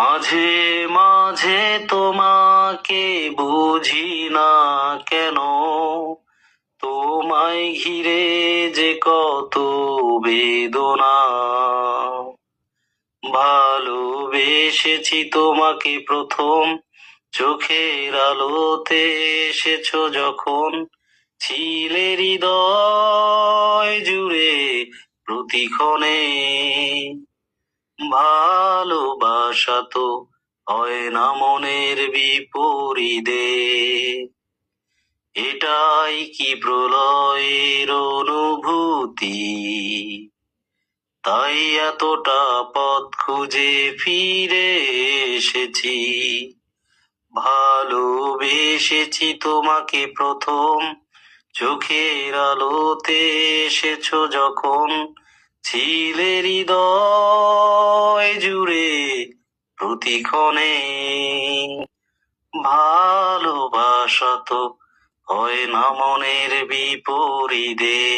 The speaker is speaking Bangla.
মাঝে মাঝে তোমাকে বুঝি না কেন, তোমায় ঘিরে যে কত বেদনা। ভালোবেসেছি তোমাকে প্রথম, চোখের আলোতে এসেছো যখন, ছিলে হৃদয় জুড়ে প্রতিক্ষণে। ভালোবাসা তো হয় না মনের বিপরীতে, এটাই কি প্রলয়ের অনুভূতি। তাই এতটা পথ খুঁজে ফিরে এসেছি। ভালোবেসেছি তোমাকে প্রথম, চোখের আলোতে এসেছো যখন, ছিলে হৃদয় জুড়ে প্রতিক্ষণে। ভালোবাসা তো হয় না মনের বিপরীতে।